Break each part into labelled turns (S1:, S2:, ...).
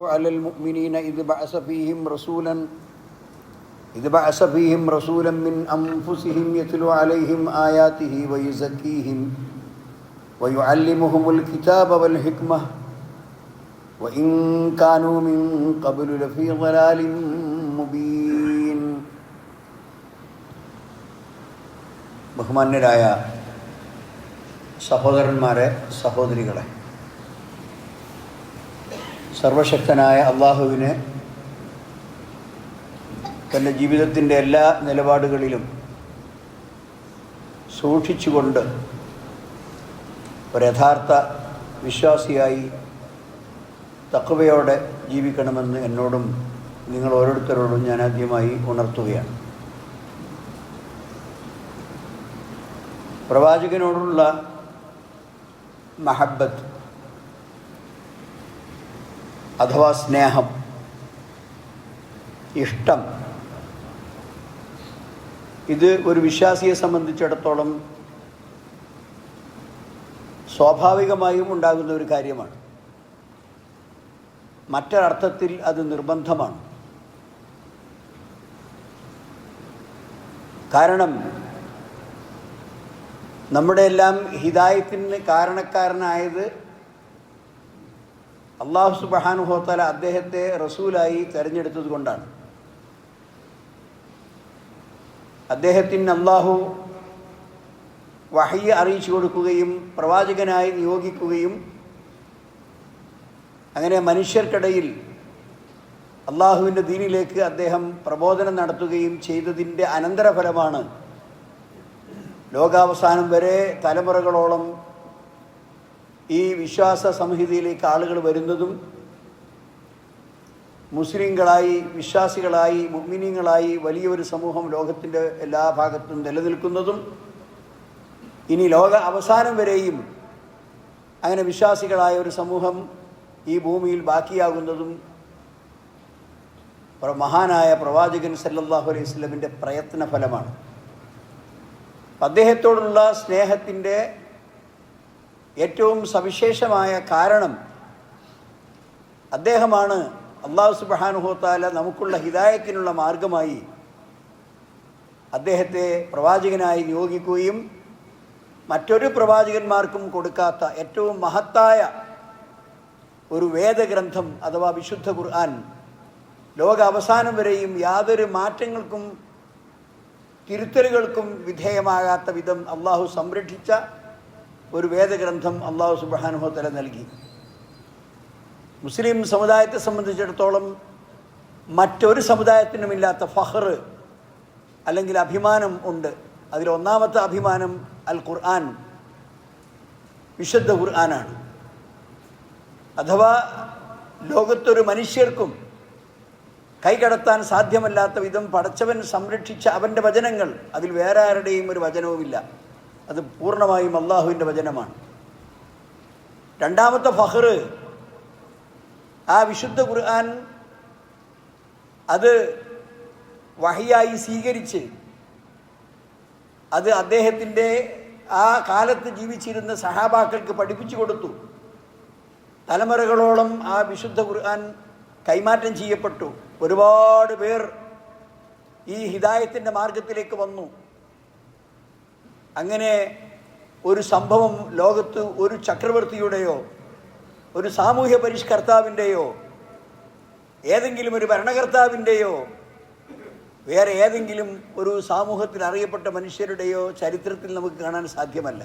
S1: على المؤمنين إذ بعث فيهم رسولا من أنفسهم يتلو عليهم آياته ويزكيهم ويعلمهم الكتاب والحكمة وإن كانوا من قبل لفي ضلال مبين. ബഹുമാന്യരായ സഹോദരന്മാരെ, സഹോദരികളെ, സർവശക്തനായ അള്ളാഹുവിനെ തൻ്റെ ജീവിതത്തിൻ്റെ എല്ലാ നിലപാടുകളിലും സൂക്ഷിച്ചുകൊണ്ട് ഒരു യഥാർത്ഥ വിശ്വാസിയായി തഖ്വയോടെ ജീവിക്കണമെന്ന് എന്നോടും നിങ്ങൾ ഓരോരുത്തരോടും ഞാൻ ആദ്യമായി ഉണർത്തുകയാണ്. പ്രവാചകനോടുള്ള മഹബ്ബത്ത് അഥവാ സ്നേഹം, ഇഷ്ടം, ഇത് ഒരു വിശ്വാസിയെ സംബന്ധിച്ചിടത്തോളം സ്വാഭാവികമായും ഉണ്ടാകുന്ന ഒരു കാര്യമാണ്. മറ്റൊരർത്ഥത്തിൽ അത് നിർബന്ധമാണ്. കാരണം നമ്മുടെ എല്ലാം ഹിദായത്തിന് കാരണക്കാരനായത് അല്ലാഹു സുബ്ഹാനഹു വ തആല അദ്ദേഹത്തെ റസൂലായി തിരഞ്ഞെടുത്തത് കൊണ്ടാണ്. അദ്ദേഹത്തിന് അല്ലാഹു വഹയ്യ് അറിയിച്ചു കൊടുക്കുകയും പ്രവാചകനായി നിയോഗിക്കുകയും അങ്ങനെ മനുഷ്യർക്കിടയിൽ അള്ളാഹുവിൻ്റെ ദീനിലേക്ക് അദ്ദേഹം പ്രബോധനം നടത്തുകയും ചെയ്തതിൻ്റെ അനന്തരഫലമാണ് ലോകാവസാനം വരെ തലമുറകളോളം ഈ വിശ്വാസ സംഹിതയിലേക്ക് ആളുകൾ വരുന്നതും മുസ്ലിങ്ങളായി, വിശ്വാസികളായി, മുഅ്മിനീങ്ങളായി വലിയൊരു സമൂഹം ലോകത്തിൻ്റെ എല്ലാ ഭാഗത്തും നിലനിൽക്കുന്നതും ഇനി ലോക അവസാനം വരെയും അങ്ങനെ വിശ്വാസികളായ ഒരു സമൂഹം ഈ ഭൂമിയിൽ ബാക്കിയാകുന്നതും മഹാനായ പ്രവാചകൻ സല്ലല്ലാഹു അലൈഹി വസല്ലമിൻ്റെ പ്രയത്ന ഫലമാണ്. അദ്ദേഹത്തോടുള്ള സ്നേഹത്തിൻ്റെ ഏറ്റവും സവിശേഷമായ കാരണം അദ്ദേഹമാണ് അല്ലാഹു സുബ്ഹാനഹു വ തആല നമുക്കുള്ള ഹിദായത്തിനുള്ള മാർഗമായി അദ്ദേഹത്തെ പ്രവാചകനായി നിയോഗിക്കുകയും മറ്റൊരു പ്രവാചകന്മാർക്കും കൊടുക്കാത്ത ഏറ്റവും മഹത്തായ ഒരു വേദഗ്രന്ഥം അഥവാ വിശുദ്ധ ഖുർആൻ ലോക അവസാനം വരെയും യാതൊരു മാറ്റങ്ങൾക്കും തിരുത്തലുകൾക്കും വിധേയമാകാത്ത വിധം അള്ളാഹു സംരക്ഷിച്ച ഒരു വേദഗ്രന്ഥം അല്ലാഹു സുബ്ഹാനഹു വ തആല നൽകി. മുസ്ലിം സമുദായത്തെ സംബന്ധിച്ചിടത്തോളം മറ്റൊരു സമുദായത്തിനുമില്ലാത്ത ഫഖർ അല്ലെങ്കിൽ അഭിമാനം ഉണ്ട്. അതിലൊന്നാമത്തെ അഭിമാനം അൽ ഖുർആൻ, വിശുദ്ധ ഖുർആനാണ്. അഥവാ ലോകത്തൊരു മനുഷ്യർക്കും കൈകടത്താൻ സാധ്യമല്ലാത്ത വിധം പടച്ചവൻ സംരക്ഷിച്ച അവൻ്റെ വചനങ്ങൾ, അതിൽ വേറെ ആരുടെയും ഒരു വചനവുമില്ല. അത് പൂർണ്ണമായും അള്ളാഹുവിൻ്റെ വചനമാണ്. രണ്ടാമത്തെ ഫഖർ ആ വിശുദ്ധ ഖുർആൻ അത് വഹിയായി സ്വീകരിച്ച് അത് അദ്ദേഹത്തിൻ്റെ ആ കാലത്ത് ജീവിച്ചിരുന്ന സഹാബാക്കൾക്ക് പഠിപ്പിച്ചു കൊടുത്തു. തലമുറകളോളം ആ വിശുദ്ധ ഖുർആൻ കൈമാറ്റം ചെയ്യപ്പെട്ടു. ഒരുപാട് പേർ ഈ ഹിദായത്തിൻ്റെ മാർഗത്തിലേക്ക് വന്നു. അങ്ങനെ ഒരു സംഭവം ലോകത്ത് ഒരു ചക്രവർത്തിയുടെയോ ഒരു സാമൂഹ്യ പരിഷ്കർത്താവിൻ്റെയോ ഏതെങ്കിലും ഒരു ഭരണകർത്താവിൻ്റെയോ വേറെ ഏതെങ്കിലും ഒരു സമൂഹത്തിൽ അറിയപ്പെട്ട മനുഷ്യരുടെയോ ചരിത്രത്തിൽ നമുക്ക് കാണാൻ സാധ്യമല്ല.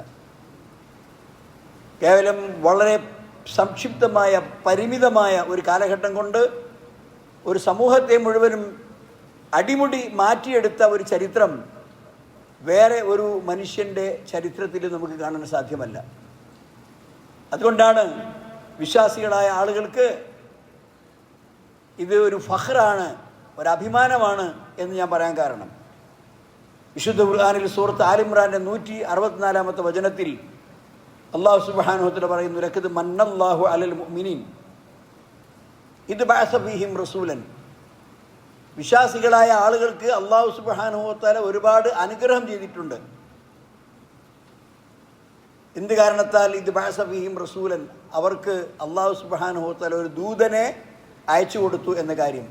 S1: കേവലം വളരെ സംക്ഷിപ്തമായ പരിമിതമായ ഒരു കാലഘട്ടം കൊണ്ട് ഒരു സമൂഹത്തെ മുഴുവനും അടിമുടി മാറ്റിയെടുത്ത ഒരു ചരിത്രം വേറെ ഒരു മനുഷ്യൻ്റെ ചരിത്രത്തിൽ നമുക്ക് കാണാൻ സാധ്യമല്ല. അതുകൊണ്ടാണ് വിശ്വാസികളായ ആളുകൾക്ക് ഇത് ഒരു ഫഖറാണ്, ഒരഭിമാനമാണ് എന്ന് ഞാൻ പറയാൻ കാരണം വിശുദ്ധ ഖുർആനിൽ സൂറത്ത് ആൽ ഇംറാന്റെ 164-ാമത്തെ വചനത്തിൽ അല്ലാഹു സുബ്ഹാനഹു വ തആല പറയുന്നു, ലഖദ് മന്നല്ലാഹു അലൽ മുഅ്മിനീൻ ഇദ് ബഅസ ഫീഹിം റസൂലൻ. വിശ്വാസികളായ ആളുകൾക്ക് അല്ലാഹു സുബ്ഹാനഹു വ തആല ഒരുപാട് അനുഗ്രഹം ചെയ്തിട്ടുണ്ട്. എന്ത് കാരണത്താൽ? ഇത് ബഅസ ഫീഹിം റസൂലൻ, അവർക്ക് അല്ലാഹു സുബ്ഹാനഹു വ തആല ഒരു ദൂതനെ അയച്ചു കൊടുത്തു എന്ന കാര്യം.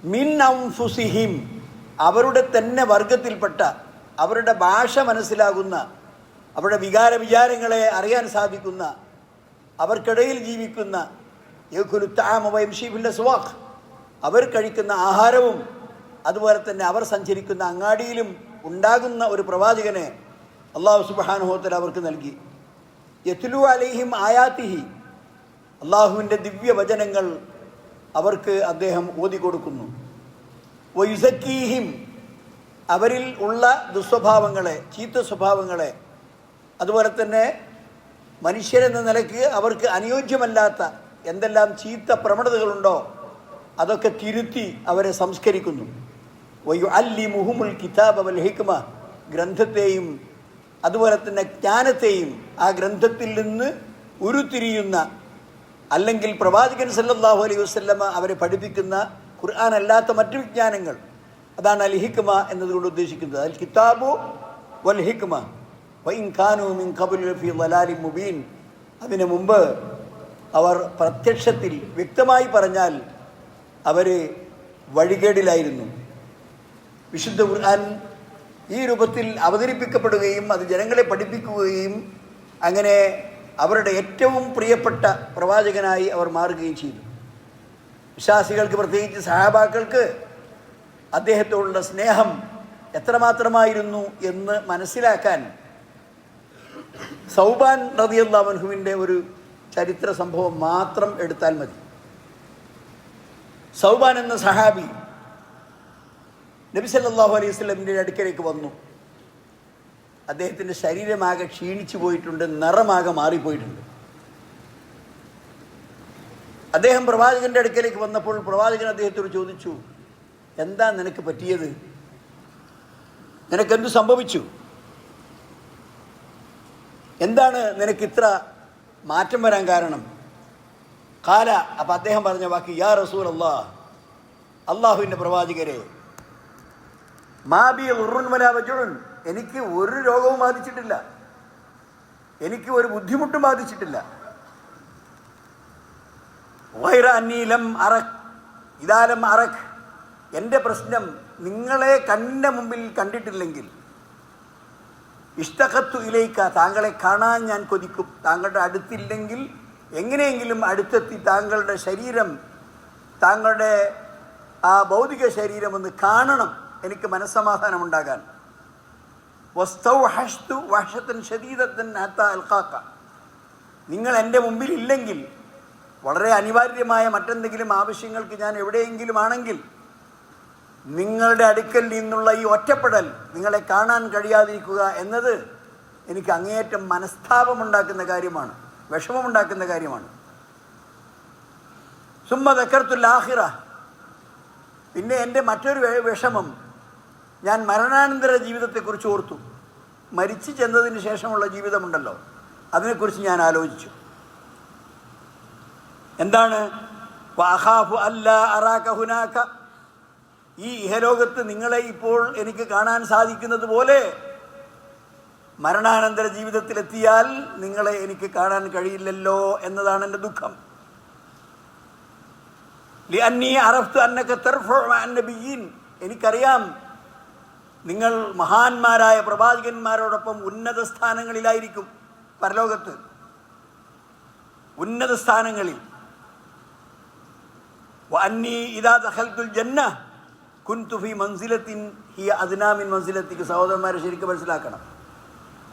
S1: മിൻ അൻഫുസിഹിം, അവരുടെ തന്നെ വർഗത്തിൽപ്പെട്ട, അവരുടെ ഭാഷ മനസ്സിലാകുന്ന, അവരുടെ വിചാരങ്ങളെ അറിയാൻ സാധിക്കുന്ന, അവർക്കിടയിൽ ജീവിക്കുന്ന, അവർ കഴിക്കുന്ന ആഹാരവും അതുപോലെ തന്നെ അവർ സഞ്ചരിക്കുന്ന അങ്ങാടിയിലും ഉണ്ടാകുന്ന ഒരു പ്രവാചകനെ അള്ളാഹു സുബ്ഹാനഹു വ തആല അവർക്ക് നൽകി. യത്ലു അലൈഹിം ആയാതിഹി, അള്ളാഹുവിൻ്റെ ദിവ്യവചനങ്ങൾ അവർക്ക് അദ്ദേഹം ഓതിക്കൊടുക്കുന്നു. വയുസക്കീഹിം, അവരിൽ ഉള്ള ദുസ്വഭാവങ്ങളെ, ചീത്ത സ്വഭാവങ്ങളെ, അതുപോലെ തന്നെ മനുഷ്യരെന്ന നിലയ്ക്ക് അവർക്ക് അനുയോജ്യമല്ലാത്ത എന്തെല്ലാം ചീത്ത പ്രവണതകളുണ്ടോ അതൊക്കെ തിരുത്തി അവരെ സംസ്കരിക്കുന്നു. വയുഅല്ലിമുഹുമുൽ കിതാബ വൽ ഹിക്മ, ഗ്രന്ഥത്തെയും അതുപോലെ തന്നെ ജ്ഞാനത്തെയും ആ ഗ്രന്ഥത്തിൽ നിന്ന് ഉരുത്തിരിയുന്ന, അല്ലെങ്കിൽ പ്രവാചകൻ സല്ലല്ലാഹു അലൈഹി വസല്ലമ അവരെ പഠിപ്പിക്കുന്ന ഖുർആൻ അല്ലാത്ത മറ്റു വിജ്ഞാനങ്ങൾ, അതാണ് അൽ ഹിക്മ എന്നതുകൊണ്ട് ഉദ്ദേശിക്കുന്നത്. അൽ കിതാബു വൽ ഹിക്മ വഇൻ കാനൂ മിൻ ഖബ്ലു ഫീ ളലാലിൻ മുബീൻ. അതിനു മുമ്പ് അവർ പ്രത്യക്ഷത്തിൽ, വ്യക്തമായി പറഞ്ഞാൽ അവർ വഴികേടിലായിരുന്നു. വിശുദ്ധ ഖുർആൻ ഈ രൂപത്തിൽ അവതരിപ്പിക്കപ്പെടുകയും അത് ജനങ്ങളെ പഠിപ്പിക്കുകയും അങ്ങനെ അവരുടെ ഏറ്റവും പ്രിയപ്പെട്ട പ്രവാചകനായി അവർ മാറുകയും ചെയ്തു. വിശ്വാസികൾക്ക്, പ്രത്യേകിച്ച് സഹാബാക്കൾക്ക് അദ്ദേഹത്തോടുള്ള സ്നേഹം എത്രമാത്രമായിരുന്നു എന്ന് മനസ്സിലാക്കാൻ സൗബാൻ റളിയല്ലാഹു അൻഹുവിൻ്റെ ഒരു ചരിത്ര സംഭവം മാത്രം എടുത്താൽ മതി. സൗബാൻ എന്ന സഹാബി നബി സല്ലല്ലാഹു അലൈഹി വസല്ലമിൻ്റെ അടുക്കലേക്ക് വന്നു. അദ്ദേഹത്തിൻ്റെ ശരീരമാകെ ക്ഷീണിച്ചു പോയിട്ടുണ്ട്, നിറമാകെ മാറിപ്പോയിട്ടുണ്ട്. അദ്ദേഹം പ്രവാചകൻ്റെ അടുക്കലേക്ക് വന്നപ്പോൾ പ്രവാചകൻ അദ്ദേഹത്തോട് ചോദിച്ചു, എന്താ നിനക്ക് പറ്റിയത്? നിനക്കെന്തു സംഭവിച്ചു? എന്താണ് നിനക്ക് ഇത്ര മാറ്റം വരാൻ കാരണം? കാല, അപ്പം അദ്ദേഹം പറഞ്ഞ വാക്ക്, യാ റസൂൽ അല്ലാഹ്, അള്ളാഹുവിൻ്റെ പ്രവാചകരെ, മാബി ഉറുൻ വലാ വജുൻ, എനിക്ക് ഒരു രോഗവും ബാധിച്ചിട്ടില്ല, എനിക്ക് ഒരു ബുദ്ധിമുട്ടും ബാധിച്ചിട്ടില്ല. വൈറ അന്നീലം അറക് ഇതാലം അറക്, എൻ്റെ പ്രശ്നം നിങ്ങളെ കണ്ണിൻ്റെ മുമ്പിൽ കണ്ടിട്ടില്ലെങ്കിൽ, ഇഷ്തഖത്തു ഇലൈക, താങ്കളെ കാണാൻ ഞാൻ കൊതിക്കും. താങ്കളുടെ അടുത്തില്ലെങ്കിൽ എങ്ങനെയെങ്കിലും അടുത്തെത്തി താങ്കളുടെ ശരീരം, താങ്കളുടെ ആ ഭൗതിക ശരീരം ഒന്ന് കാണണം, എനിക്ക് മനസ്സമാധാനം ഉണ്ടാകാൻ. വസ്തൗഹഷ്തു വഹ്ശതൻ ശദീദതൻ ഹത്താ അൽഖാക, നിങ്ങൾ എൻ്റെ മുമ്പിൽ ഇല്ലെങ്കിൽ, വളരെ അനിവാര്യമായ മറ്റെന്തെങ്കിലും ആവശ്യങ്ങൾക്ക് ഞാൻ എവിടെയെങ്കിലും ആണെങ്കിൽ, നിങ്ങളുടെ അടുക്കൽ നിന്നുള്ള ഈ ഒറ്റപ്പെടൽ, നിങ്ങളെ കാണാൻ കഴിയാതിരിക്കുക എന്നത് എനിക്ക് അങ്ങേയറ്റം മനസ്താപമുണ്ടാക്കുന്ന കാര്യമാണ്, വിഷമമുണ്ടാക്കുന്ന കാര്യമാണ്. സുമ്മ ദക്കർത്തുൽ ആഖിറ, പിന്നെ എൻ്റെ മറ്റൊരു വിഷമം, ഞാൻ മരണാനന്തര ജീവിതത്തെക്കുറിച്ച് ഓർത്തു. മരിച്ചു ചെന്നതിന് ശേഷമുള്ള ജീവിതമുണ്ടല്ലോ, അതിനെക്കുറിച്ച് ഞാൻ ആലോചിച്ചു. എന്താണ്? വഅഖാഫു അല്ലാ അറാക ഹുനാക, ഈ ഇഹലോകത്ത് നിങ്ങളെ ഇപ്പോൾ എനിക്ക് കാണാൻ സാധിക്കുന്നത് പോലെ മരണാനന്തര ജീവിതത്തിലെത്തിയാൽ നിങ്ങളെ എനിക്ക് കാണാൻ കഴിയില്ലല്ലോ എന്നതാണ് എൻ്റെ ദുഃഖം. ലിഅന്നി അറഫ്തു അന്നക തർഫഉ മഅൻ നബിയ്യീൻ, എനിക്കറിയാം നിങ്ങൾ മഹാന്മാരായ പ്രവാചകന്മാരോടൊപ്പം ഉന്നത സ്ഥാനങ്ങളിലായിരിക്കും, പരലോകത്ത് ഉന്നത സ്ഥാനങ്ങളിൽ. വഅന്നി ഇദാ ദഖൽതുൽ ജന്ന കുൻതു ഫീ മൻസിലത്തിൻ ഹിയ അദ്നാ മിൻ മൻസിലത്തിക. സഹോദരന്മാരെ ശരിക്കും മനസ്സിലാക്കണം,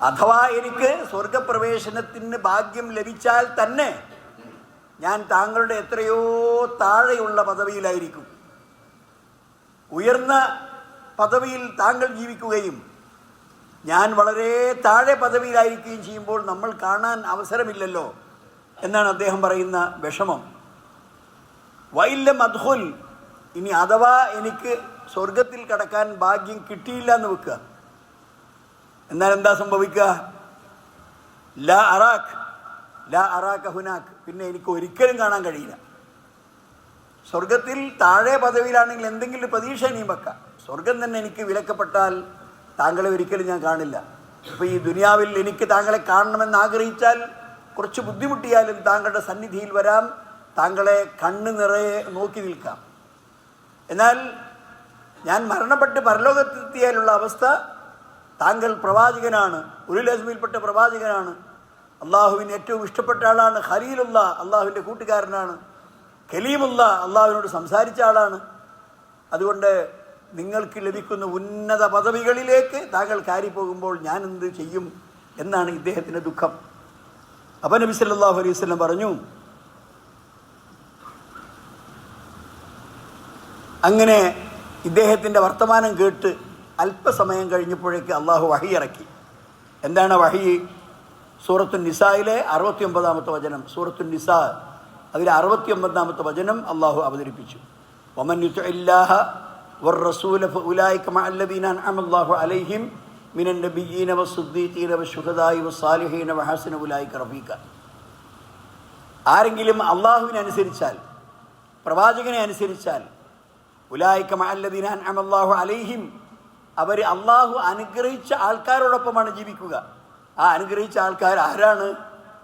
S1: അഥവാ എനിക്ക് സ്വർഗപ്രവേശനത്തിന് ഭാഗ്യം ലഭിച്ചാൽ തന്നെ ഞാൻ താങ്കളുടെ എത്രയോ താഴെയുള്ള പദവിയിലായിരിക്കും. ഉയർന്ന പദവിയിൽ താങ്കൾ ജീവിക്കുകയും ഞാൻ വളരെ താഴെ പദവിയിലായിരിക്കുകയും ചെയ്യുമ്പോൾ നമ്മൾ കാണാൻ അവസരമില്ലല്ലോ എന്നാണ് അദ്ദേഹം പറയുന്ന വിഷമം. വൈല്ലം അദ്ഖുൽ, ഇനി അഥവാ എനിക്ക് സ്വർഗത്തിൽ കടക്കാൻ ഭാഗ്യം കിട്ടിയില്ല എന്ന് വെക്കുക, എന്നാൽ എന്താ സംഭവിക്കുക? ലാ അറാക ഹുനാക്, പിന്നെ എനിക്ക് ഒരിക്കലും കാണാൻ കഴിയില്ല. സ്വർഗത്തിൽ താഴെ പദവിയിലാണെങ്കിൽ എന്തെങ്കിലും പ്രതീക്ഷ ഇനിയും വെക്കാം, സ്വർഗം തന്നെ എനിക്ക് വിലക്കപ്പെട്ടാൽ താങ്കളെ ഒരിക്കലും ഞാൻ കാണില്ല. അപ്പോൾ ഈ ദുനിയാവിൽ എനിക്ക് താങ്കളെ കാണണമെന്ന് ആഗ്രഹിച്ചാൽ കുറച്ച് ബുദ്ധിമുട്ടിയാലും താങ്കളുടെ സന്നിധിയിൽ വരാം, താങ്കളെ കണ്ണ് നിറയെ നോക്കി നിൽക്കാം. എന്നാൽ ഞാൻ മരണപ്പെട്ട് പരലോകത്തെത്തിയാലുള്ള അവസ്ഥ, താങ്കൾ പ്രവാചകനാണ്, ഉലുൽ അസ്മിൽപ്പെട്ട പ്രവാചകനാണ്, അള്ളാഹുവിന് ഏറ്റവും ഇഷ്ടപ്പെട്ട ആളാണ്, ഖലീലുള്ള അള്ളാഹുവിൻ്റെ കൂട്ടുകാരനാണ്, കലീമുള്ള അള്ളാഹുവിനോട് സംസാരിച്ച ആളാണ്. അതുകൊണ്ട് നിങ്ങൾക്ക് ലഭിക്കുന്ന ഉന്നത പദവികളിലേക്ക് താങ്കൾ കയറിപ്പോകുമ്പോൾ ഞാൻ എന്ത് ചെയ്യും എന്നാണ് ഇദ്ദേഹത്തിൻ്റെ ദുഃഖം. അപ്പോൾ നബി സല്ലല്ലാഹു അലൈഹി വസല്ലം പറഞ്ഞു, അങ്ങനെ ഇദ്ദേഹത്തിൻ്റെ വർത്തമാനം കേട്ട് അല്പസമയം കഴിഞ്ഞപ്പോഴേക്ക് അള്ളാഹു വഹി ഇറക്കി. എന്താണ് വഹി? സൂറത്തുൻ നിസായിലെ 69-ാമത്തെ വചനം. സൂറത്തുൻ നിസാ അതിലെ 69-ാമത്തെ വചനം അള്ളാഹു അവതരിപ്പിച്ചു. വമൻ യുതിഇല്ലാഹ വറസൂല ഫഉലൈക മഅല്ലദീന അൻഅമ അല്ലാഹു അലൈഹിം മിനൻ നബിയ്യീന വസ്സുദ്ദീഖീന വശുഹദാഇ വസ്സാലിഹീന വഹസന ഉലൈക റഫീഖ. ആരെങ്കിലും അള്ളാഹുവിനെ അനുസരിച്ചാൽ, പ്രവാചകനെ അനുസരിച്ചാൽ, ഉലൈക മഅല്ലദീന അൻഅമ അല്ലാഹു അലൈഹിം, അവർ അള്ളാഹു അനുഗ്രഹിച്ച ആൾക്കാരോടൊപ്പമാണ് ജീവിക്കുക. ആ അനുഗ്രഹിച്ച ആൾക്കാർ ആരാണ്?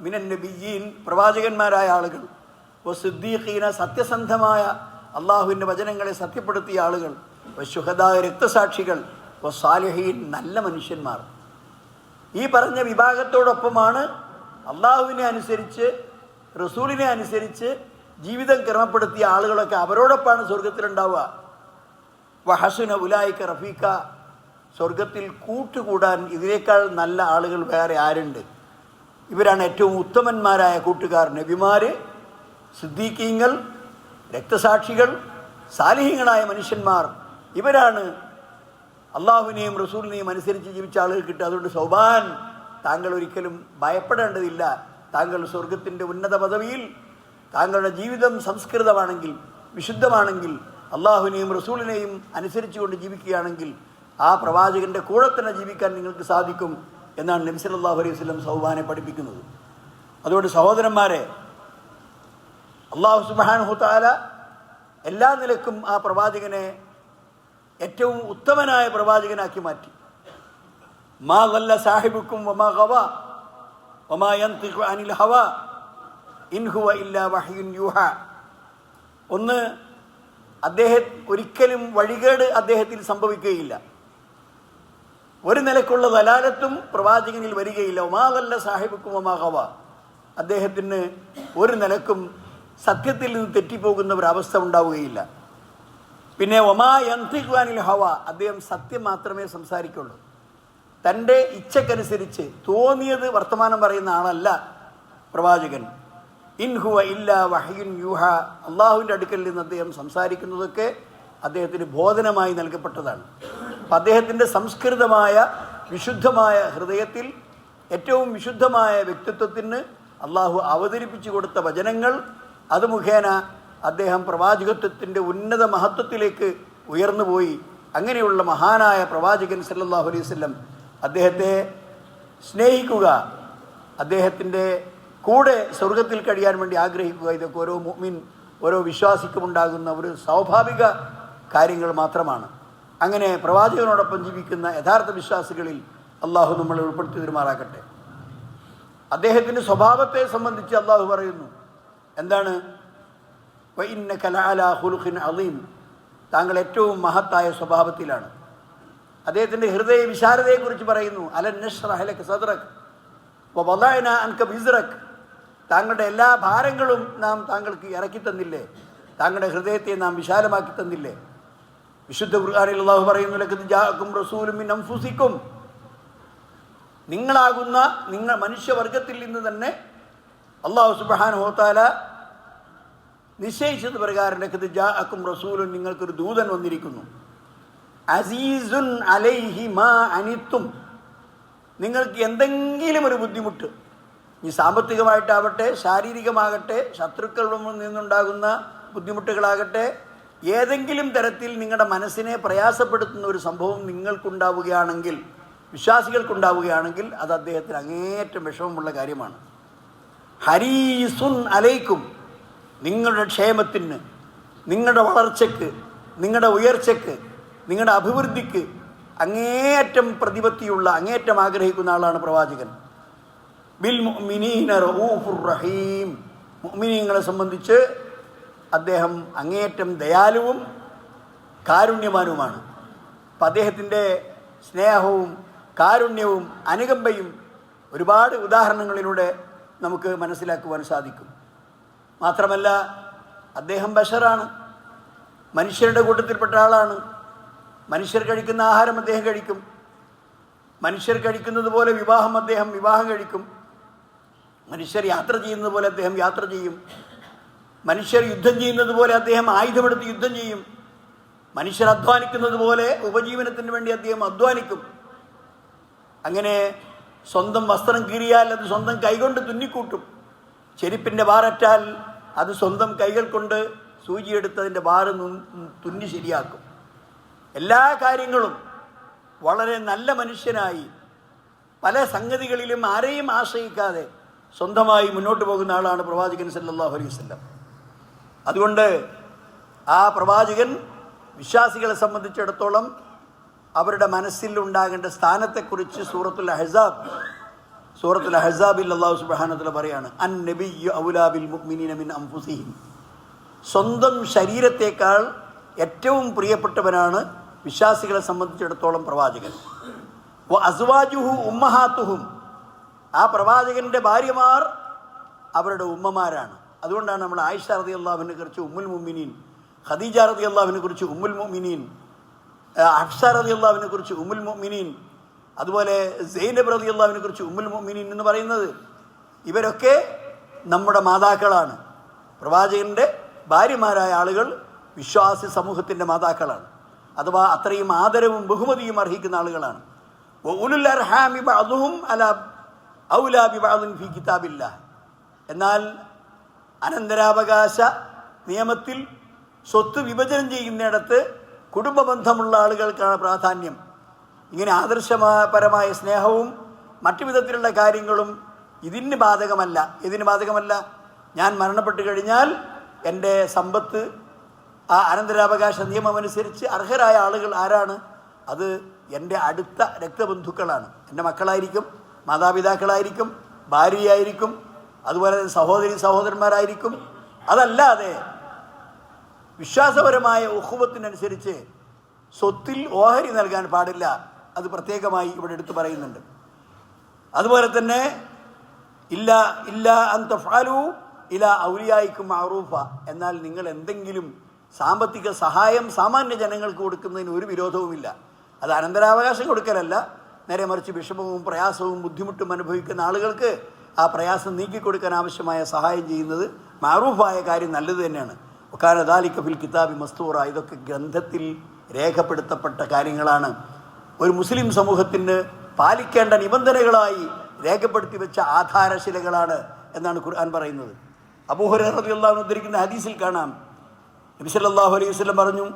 S1: മിനൻ നബിയ്യീൻ, പ്രവാചകന്മാരായ ആളുകൾ, വസ്സുദ്ദീഖീന, സത്യസന്ധമായ അള്ളാഹുവിൻ്റെ വചനങ്ങളെ സത്യപ്പെടുത്തിയ ആളുകൾ, വശുഹദാ, രക്തസാക്ഷികൾ, വസ്സാലിഹീൻ, നല്ല മനുഷ്യന്മാർ. ഈ പറഞ്ഞ വിഭാഗത്തോടൊപ്പമാണ് അള്ളാഹുവിനെ അനുസരിച്ച്, റസൂലിനെ അനുസരിച്ച് ജീവിതം ക്രമപ്പെടുത്തിയ ആളുകളൊക്കെ അവരോടൊപ്പമാണ് സ്വർഗത്തിലുണ്ടാവുക. വഹസുന ഉലൈക റഫീഖ, സ്വർഗത്തിൽ കൂട്ടുകൂടാൻ ഇതിനേക്കാൾ നല്ല ആളുകൾ വേറെ ആരുണ്ട്? ഇവരാണ് ഏറ്റവും ഉത്തമന്മാരായ കൂട്ടുകാർ. നബിമാർ, സിദ്ദീഖീങ്ങൾ, രക്തസാക്ഷികൾ, സാലിഹീങ്ങളായ മനുഷ്യന്മാർ, ഇവരാണ് അള്ളാഹുവിനെയും റസൂലിനെയും അനുസരിച്ച് ജീവിച്ച ആളുകൾ കിട്ടുക. അതുകൊണ്ട് സൗബാൻ, താങ്കൾ ഒരിക്കലും ഭയപ്പെടേണ്ടതില്ല. താങ്കൾ സ്വർഗത്തിൻ്റെ ഉന്നത പദവിയിൽ, താങ്കളുടെ ജീവിതം സംസ്കൃതമാണെങ്കിൽ, വിശുദ്ധമാണെങ്കിൽ, അള്ളാഹുവിനെയും റസൂലിനെയും അനുസരിച്ചുകൊണ്ട് ജീവിക്കുകയാണെങ്കിൽ ആ പ്രവാചകൻ്റെ കൂടെ തന്നെ ജീവിക്കാൻ നിങ്ങൾക്ക് സാധിക്കും എന്നാണ് നബി സല്ലല്ലാഹു അലൈഹി വസല്ലം സൗബാനെ പഠിപ്പിക്കുന്നത്. അതുകൊണ്ട് സഹോദരന്മാരെ, അള്ളാഹു സുബ്ഹാനഹു തആല എല്ലാ നിലക്കും ആ പ്രവാചകനെ ഏറ്റവും ഉത്തമനായ പ്രവാചകനാക്കി മാറ്റി. മാ ളല്ല സാഹിബുക്കും വമാ ഗവാ വമാ യൻതിഖു അനിൽ ഹവാ ഇൻ ഹുവ ഇല്ലാ വഹ്യുൻ യൂഹാ. ഒന്ന്, അദ്ദേഹം ഒരിക്കലും വഴികേട് അദ്ദേഹത്തിൽ സംഭവിക്കുകയില്ല. ഒരു നിലക്കുള്ള ദലാലത്തും പ്രവാചകനിൽ വരികയില്ല. വമാ ളല്ല സാഹിബുക്കും വമാ ഗവാ, അദ്ദേഹത്തിന് ഒരു നിലക്കും സത്യത്തിൽ നിന്ന് തെറ്റിപ്പോകുന്ന ഒരവസ്ഥ ഉണ്ടാവുകയില്ല. പിന്നെ വമാ യൻതിഖു അനിൽ ഹവാ, അദ്ദേഹം സത്യം മാത്രമേ സംസാരിക്കുള്ളൂ. തൻ്റെ ഇച്ഛക്കനുസരിച്ച് തോന്നിയത് വർത്തമാനം പറയുന്ന ആളല്ല പ്രവാചകൻ. ഇൻ ഹുവ ഇല്ലാ വഹ്യുൻ യൂഹാ, അള്ളാഹുവിൻ്റെ അടുക്കൽ നിന്ന് അദ്ദേഹം സംസാരിക്കുന്നതൊക്കെ അദ്ദേഹത്തിന് ബോധനമായി നൽകപ്പെട്ടതാണ്. അപ്പം അദ്ദേഹത്തിൻ്റെ സംസ്കൃതമായ വിശുദ്ധമായ ഹൃദയത്തിൽ, ഏറ്റവും വിശുദ്ധമായ വ്യക്തിത്വത്തിന് അള്ളാഹു അവതരിപ്പിച്ചു കൊടുത്ത വചനങ്ങൾ, അത് മുഖേന അദ്ദേഹം പ്രവാചകത്വത്തിൻ്റെ ഉന്നത മഹത്വത്തിലേക്ക് ഉയർന്നുപോയി. അങ്ങനെയുള്ള മഹാനായ പ്രവാചകൻ സല്ലല്ലാഹു അലൈഹി വസല്ലം അദ്ദേഹത്തെ സ്നേഹിക്കുക, അദ്ദേഹത്തിൻ്റെ കൂടെ സ്വർഗത്തിൽ കഴിയാൻ വേണ്ടി ആഗ്രഹിക്കുക, ഇതൊക്കെ ഓരോ മുഅ്മിൻ, ഓരോ വിശ്വാസിക്കുമുണ്ടാകുന്ന ഒരു സ്വാഭാവിക കാര്യങ്ങൾ മാത്രമാണ്. അങ്ങനെ പ്രവാചകനോടൊപ്പം ജീവിക്കുന്ന യഥാർത്ഥ വിശ്വാസികളിൽ അള്ളാഹു നമ്മളെ ഉൾപ്പെടുത്തി തരുമാറാകട്ടെ. അദ്ദേഹത്തിൻ്റെ സ്വഭാവത്തെ സംബന്ധിച്ച് അള്ളാഹു പറയുന്നു, എന്താണ്? വഇന്നക ലഅലാ ഖുലുഖിൻ അളീം, താങ്കൾ ഏറ്റവും മഹത്തായ സ്വഭാവത്തിലാണ്. അദ്ദേഹത്തിൻ്റെ ഹൃദയ വിശാലതയെക്കുറിച്ച് പറയുന്നു, അലൻ നശ്റഹ ലക സദ്റക വവളഅനാ അൻക വിസ്റക, താങ്കളുടെ എല്ലാ ഭാരങ്ങളും നാം താങ്കൾക്ക് ഇറക്കി തന്നില്ലേ, താങ്കളുടെ ഹൃദയത്തെ നാം വിശാലമാക്കി തന്നില്ലേ. വിശുദ്ധ ഖുർആനിൽ അല്ലാഹു പറയുന്നു, ലഖദ് ജാഅകും റസൂലുൻ മിൻ അൻഫുസികും, നിങ്ങളാകുന്ന മനുഷ്യവർഗത്തിൽ നിന്ന് തന്നെ അല്ലാഹു സുബ്ഹാനഹു വ തആല നിശ്ചയിച്ചത് പ്രകാരം ലഖദ് ജാഅകും റസൂലുൻ, നിങ്ങൾക്കൊരു ദൂതൻ വന്നിരിക്കുന്നു. അസീസുൻ അലൈഹി മാ അനിത്തും, നിങ്ങൾക്ക് എന്തെങ്കിലും ഒരു ബുദ്ധിമുട്ട്, ഈ സാമ്പത്തികമായിട്ടാവട്ടെ, ശാരീരികമാകട്ടെ, ശത്രുക്കളിൽ നിന്നുണ്ടാകുന്ന ബുദ്ധിമുട്ടുകളാകട്ടെ, ഏതെങ്കിലും തരത്തിൽ നിങ്ങളുടെ മനസ്സിനെ പ്രയാസപ്പെടുത്തുന്ന ഒരു സംഭവം നിങ്ങൾക്കുണ്ടാവുകയാണെങ്കിൽ, വിശ്വാസികൾക്കുണ്ടാവുകയാണെങ്കിൽ, അത് അദ്ദേഹത്തിന് അങ്ങേയറ്റം വിഷമമുള്ള കാര്യമാണ്. ഹരീസുൻ അലൈക്കും, നിങ്ങളുടെ ക്ഷേമത്തിന്, നിങ്ങളുടെ വളർച്ചയ്ക്ക്, നിങ്ങളുടെ ഉയർച്ചയ്ക്ക്, നിങ്ങളുടെ അഭിവൃദ്ധിക്ക് അങ്ങേയറ്റം പ്രതിപത്തിയുള്ള, അങ്ങേയറ്റം ആഗ്രഹിക്കുന്ന ആളാണ് പ്രവാചകൻ. ബിൽ മുഅ്മിനീന റഊഫുർ റഹീം, മുഅ്മിനീങ്ങളെ സംബന്ധിച്ച് അദ്ദേഹം അങ്ങേയറ്റം ദയാലുവും കാരുണ്യവാനുമാണ്. അപ്പം അദ്ദേഹത്തിൻ്റെ സ്നേഹവും കാരുണ്യവും അനുകമ്പയും ഒരുപാട് ഉദാഹരണങ്ങളിലൂടെ നമുക്ക് മനസ്സിലാക്കുവാൻ സാധിക്കും. മാത്രമല്ല അദ്ദേഹം ബശറാണ്, മനുഷ്യരുടെ കൂട്ടത്തിൽപ്പെട്ട ആളാണ്. മനുഷ്യർ കഴിക്കുന്ന ആഹാരം അദ്ദേഹം കഴിക്കും, മനുഷ്യർ കഴിക്കുന്നത് പോലെ അദ്ദേഹം വിവാഹം കഴിക്കും, മനുഷ്യർ യാത്ര ചെയ്യുന്നത് പോലെ അദ്ദേഹം യാത്ര ചെയ്യും, മനുഷ്യർ യുദ്ധം ചെയ്യുന്നത് പോലെ അദ്ദേഹം ആയുധമെടുത്ത് യുദ്ധം ചെയ്യും, മനുഷ്യർ അധ്വാനിക്കുന്നത് പോലെ ഉപജീവനത്തിന് വേണ്ടി അദ്ദേഹം അധ്വാനിക്കും. അങ്ങനെ സ്വന്തം വസ്ത്രം കീറിയാൽ അത് സ്വന്തം കൈകൊണ്ട് തുന്നിക്കൂട്ടും, ചെരുപ്പിൻ്റെ വാററ്റാൽ അത് സ്വന്തം കൈകൾ കൊണ്ട് സൂചിയെടുത്ത് അതിൻ്റെ വാറ് തുന്നി ശരിയാക്കും. എല്ലാ കാര്യങ്ങളും വളരെ നല്ല മനുഷ്യനായി പല സംഗതികളിലും ആരെയും ആശ്രയിക്കാതെ സ്വന്തമായി മുന്നോട്ട് പോകുന്ന ആളാണ് പ്രവാചകൻ സല്ലല്ലാഹു അലൈഹി വസല്ലം. അതുകൊണ്ട് ആ പ്രവാചകൻ വിശ്വാസികളെ സംബന്ധിച്ചിടത്തോളം അവരുടെ മനസ്സിൽ ഉണ്ടാകേണ്ട സ്ഥാനത്തെക്കുറിച്ച് സൂറത്തുൽ അഹ്സാബിൽ അല്ലാഹു സുബ്ഹാനഹു വ തആല പറയാണ്, അൻ നബിയ്യു ഔലാ ബിൽ മുഅ്മിനീന മിൻ അൻഫുസിഹിം. സ്വന്തം ശരീരത്തേക്കാൾ ഏറ്റവും പ്രിയപ്പെട്ടവനാണ് വിശ്വാസികളെ സംബന്ധിച്ചിടത്തോളം പ്രവാചകൻ. വ അസ്വാജുഹു ഉമ്മഹാത്തുഹും. ആ പ്രവാചകൻ്റെ ഭാര്യമാർ അവരുടെ ഉമ്മമാരാണ്. അതുകൊണ്ടാണ് നമ്മൾ ആയിഷ റളിയല്ലാഹുവിനെ കുറിച്ച് ഉമ്മുൽ മുഅ്മിനീൻ, ഖദീജ റളിയല്ലാഹുവിനെ കുറിച്ച് ഉമ്മുൽ മുഅ്മിനീൻ, ഹഫ്സ റളിയല്ലാഹുവിനെ കുറിച്ച് ഉമ്മുൽ മുഅ്മിനീൻ, അതുപോലെ സൈനബ് റളിയല്ലാഹുവിനെ കുറിച്ച് ഉമ്മുൽ മുഅ്മിനീൻ എന്ന് പറയുന്നത്. ഇവരൊക്കെ നമ്മുടെ മാതാക്കളാണ്. പ്രവാചകൻ്റെ ഭാര്യമാരായ ആളുകൾ വിശ്വാസി സമൂഹത്തിൻ്റെ മാതാക്കളാണ്, അഥവാ അത്രയും ആദരവും ബഹുമതിയും അർഹിക്കുന്ന ആളുകളാണ്. ഉലുൽ അർഹാമി ബഅ്ദുഹും അലാ ഔലാ ബിബഅ്ദിൻ ഫീ കിതാബില്ലാഹ്. എന്നാൽ അനന്തരാവകാശ നിയമത്തിൽ സ്വത്ത് വിഭജനം ചെയ്യുന്നിടത്ത് കുടുംബ ബന്ധമുള്ള ആളുകൾക്കാണ് പ്രാധാന്യം. ഇങ്ങനെ ആദർശപരമായ സ്നേഹവും മറ്റു വിധത്തിലുള്ള കാര്യങ്ങളും ഇതിന് ബാധകമല്ല. ഞാൻ മരണപ്പെട്ടു കഴിഞ്ഞാൽ എൻ്റെ സമ്പത്ത് ആ അനന്തരാവകാശ നിയമമനുസരിച്ച് അർഹരായ ആളുകൾ ആരാണ്? അത് എൻ്റെ അടുത്ത രക്തബന്ധുക്കളാണ്. എൻ്റെ മക്കളായിരിക്കും, മാതാപിതാക്കളായിരിക്കും, ഭാര്യയായിരിക്കും, അതുപോലെ സഹോദരന്മാരായിരിക്കും. അതല്ലാതെ വിശ്വാസപരമായ ഉഖുവത്തിനനുസരിച്ച് സ്വത്തിൽ ഓഹരി നൽകാൻ പാടില്ല. അത് പ്രത്യേകമായി ഇവിടെ എടുത്തു പറയുന്നുണ്ട്. അതുപോലെ തന്നെ ഇല്ല അൻ തഫ്അലു ഇലാ ഔലിയായിക്കും മഅറൂഫ. എന്നാൽ നിങ്ങൾ എന്തെങ്കിലും സാമ്പത്തിക സഹായം സാമാന്യ ജനങ്ങൾക്ക് കൊടുക്കുന്നതിന് ഒരു വിരോധവുമില്ല. അത് അനന്തരാവകാശം കൊടുക്കലല്ല, നേരെ മറിച്ച് വിഷമവും പ്രയാസവും ബുദ്ധിമുട്ടും അനുഭവിക്കുന്ന ആളുകൾക്ക് ആ പ്രയാസം നീക്കിക്കൊടുക്കാൻ ആവശ്യമായ സഹായം ചെയ്യുന്നത് മഅറൂഫായ കാര്യം നല്ലത് തന്നെയാണ്. വകാന ദാലിക ഫിൽ കിതാബി മസ്തൂറ. ഇതൊക്കെ ഗ്രന്ഥത്തിൽ രേഖപ്പെടുത്തപ്പെട്ട കാര്യങ്ങളാണ്. ഒരു മുസ്ലിം സമൂഹത്തിന് പാലിക്കേണ്ട നിബന്ധനകളായി രേഖപ്പെടുത്തി വെച്ച ആധാരശിലകളാണ് എന്നാണ് ഖുർആൻ പറയുന്നത്. അബൂ ഹുറൈറ റളിയല്ലാഹു അൻഹു ഉദ്ധരിക്കുന്ന ഹദീസിൽ കാണാം, നബി സല്ലല്ലാഹു അലൈഹി വസല്ലം പറഞ്ഞു,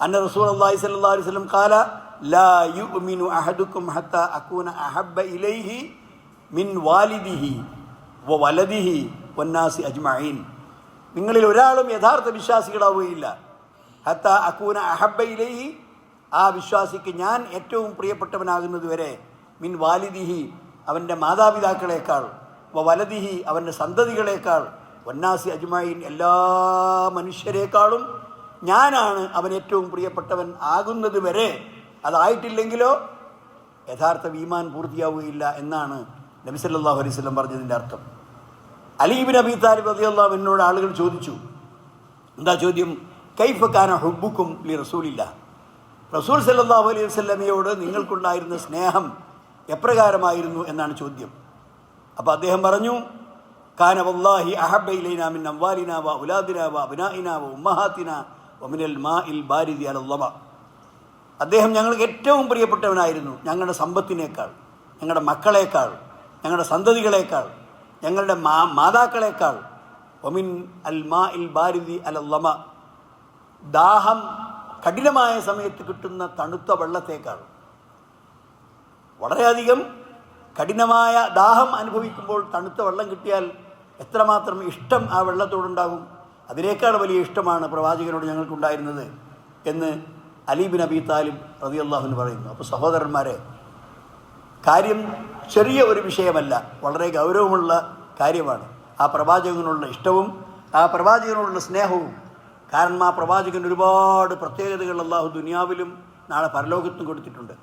S1: അന്ന റസൂലുള്ളാഹി സ്വല്ലല്ലാഹു അലൈഹി വസല്ലം ഖാല ലാ യുഅ്മിനു അഹദുക്കും ഹത്താ അകൂന അഹബ്ബ ഇലൈഹി മിൻ വാലിദിഹി വ വലദിഹി വന്നാസി അജ്മഈൻ. നിങ്ങളിൽ ഒരാളും യഥാർത്ഥ വിശ്വാസികളാവുകയില്ല. ഹത്താ അകൂന അഹബ്ബ ഇലൈഹി, ആ വിശ്വാസിക്ക് ഞാൻ ഏറ്റവും പ്രിയപ്പെട്ടവനാകുന്നത് വരെ, മിൻ വാലിദിഹി, അവൻ്റെ മാതാപിതാക്കളെക്കാൾ, വ വലദിഹി, അവൻ്റെ സന്തതികളെക്കാൾ, വന്നാസി അജ്മഈൻ, എല്ലാ മനുഷ്യരെക്കാളും ഞാനാണ് അവൻ ഏറ്റവും പ്രിയപ്പെട്ടവൻ ആകുന്നത് വരെ. അതായിട്ടില്ലെങ്കിലോ യഥാർത്ഥ ഈമാൻ പൂർത്തിയാവുകയില്ല എന്നാണ് നബി സല്ലല്ലാഹു അലൈഹി വസല്ലം പറഞ്ഞതിൻ്റെ അർത്ഥം. അലി ഇബ്നു അബീ താലിബ് റളിയല്ലാഹു അൻഹുവിനോട് ആളുകൾ ചോദിച്ചു. എന്താ ചോദ്യം? കൈഫ കാന ഹുബ്ബുക്കും ലി റസൂലില്ലാഹ്. റസൂൽ സല്ലല്ലാഹു അലൈഹി വസല്ലമയോട് നിങ്ങൾക്കുണ്ടായിരുന്ന സ്നേഹം എപ്രകാരമായിരുന്നു എന്നാണ് ചോദ്യം. അപ്പോൾ അദ്ദേഹം പറഞ്ഞു, കാന വല്ലാഹി അഹബ്ബ ഇലൈനാ മിൻ അംവാലിനാ വ ഔലാദിനാ വ അബ്നാഇനാ വ ഉമ്മഹാത്തിനാ വ മിനൽ മാഇൽ ബാരിദി അലൽ ളമ. അദ്ദേഹം ഞങ്ങൾക്ക് ഏറ്റവും പ്രിയപ്പെട്ടവനായിരുന്നു, ഞങ്ങളുടെ സമ്പത്തിനേക്കാൾ, ഞങ്ങളുടെ മക്കളേക്കാൾ, ഞങ്ങളുടെ സന്തതികളേക്കാൾ, ഞങ്ങളുടെ മാതാക്കളേക്കാൾ. ഒമിൻ അൽ മാഇൽ ബാരിദി അലൽ ളമ, ദാഹം കഠിനമായ സമയത്ത് കിട്ടുന്ന തണുത്ത വെള്ളത്തേക്കാൾ. വളരെയധികം കഠിനമായ ദാഹം അനുഭവിക്കുമ്പോൾ തണുത്ത വെള്ളം കിട്ടിയാൽ എത്രമാത്രം ഇഷ്ടം ആ വെള്ളത്തോടുണ്ടാകും. അതിനേക്കാൾ വലിയ ഇഷ്ടമാണ് പ്രവാചകനോട് ഞങ്ങൾക്കുണ്ടായിരുന്നത് എന്ന് അലി ബിൻ അബീ താലിബ് റളിയല്ലാഹു അൻഹു പറയുന്നു. അപ്പോൾ സഹോദരന്മാരെ, കാര്യം ചെറിയ ഒരു വിഷയമല്ല, വളരെ ഗൗരവമുള്ള കാര്യമാണ്. ആ പ്രവാചകനുള്ള ഇഷ്ടവും ആ പ്രവാചകനോടുള്ള സ്നേഹവും. കാരണം ആ പ്രവാചകൻ ഒരുപാട് പ്രത്യേകതകൾ അല്ലാഹു ദുനിയാവിലും നാളെ പരലോകത്തും കൊടുത്തിട്ടുണ്ട്.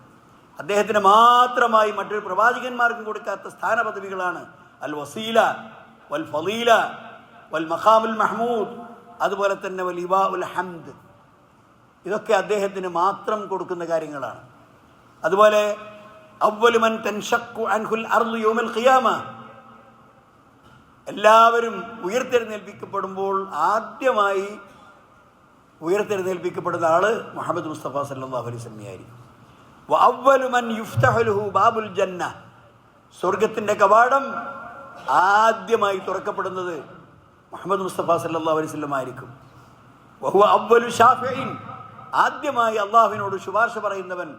S1: അദ്ദേഹത്തിന് മാത്രമായി മറ്റൊരു പ്രവാചകന്മാർക്കും കൊടുക്കാത്ത സ്ഥാനപദവികളാണ് അൽ വസീല, വൽ ഫളീല, വൽ മഖാമുൽ മഹ്മൂദ്, അതുപോലെ തന്നെ വൽ ഇവാ ഉൽ ഹംദ്. ഇതൊക്കെ അദ്ദേഹത്തിന് മാത്രം കൊടുക്കുന്ന കാര്യങ്ങളാണ്. അതുപോലെ അവ്വലു മൻ തൻഷഖു അൻഹുൽ അർളു യൗമൽ ഖിയാമ, എല്ലാവരും ഉയർത്തെഴുന്നേൽപ്പിക്കപ്പെടുമ്പോൾ ആദ്യമായി ഉയർത്തെഴുന്നേൽപ്പിക്കപ്പെടുന്ന ആള് മുഹമ്മദ് മുസ്തഫ സല്ലല്ലാഹു അലൈഹി വസല്ലം ആയിരിക്കും. വഅവ്വലു മൻ യുഫ്തഹു ലഹു ബാബുൽ ജന്ന, സ്വർഗത്തിന്റെ കവാടം ആദ്യമായി തുറക്കപ്പെടുന്നത് മുഹമ്മദ് മുസ്തഫ സല്ലല്ലാഹു അലൈഹി വസല്ലം ആയിരിക്കും. വഹുവ അവ്വലു ഷാഫിഈൻ, ആദ്യമായി അള്ളാഹുവിനോട് ശുപാർശ പറയുന്നവൻ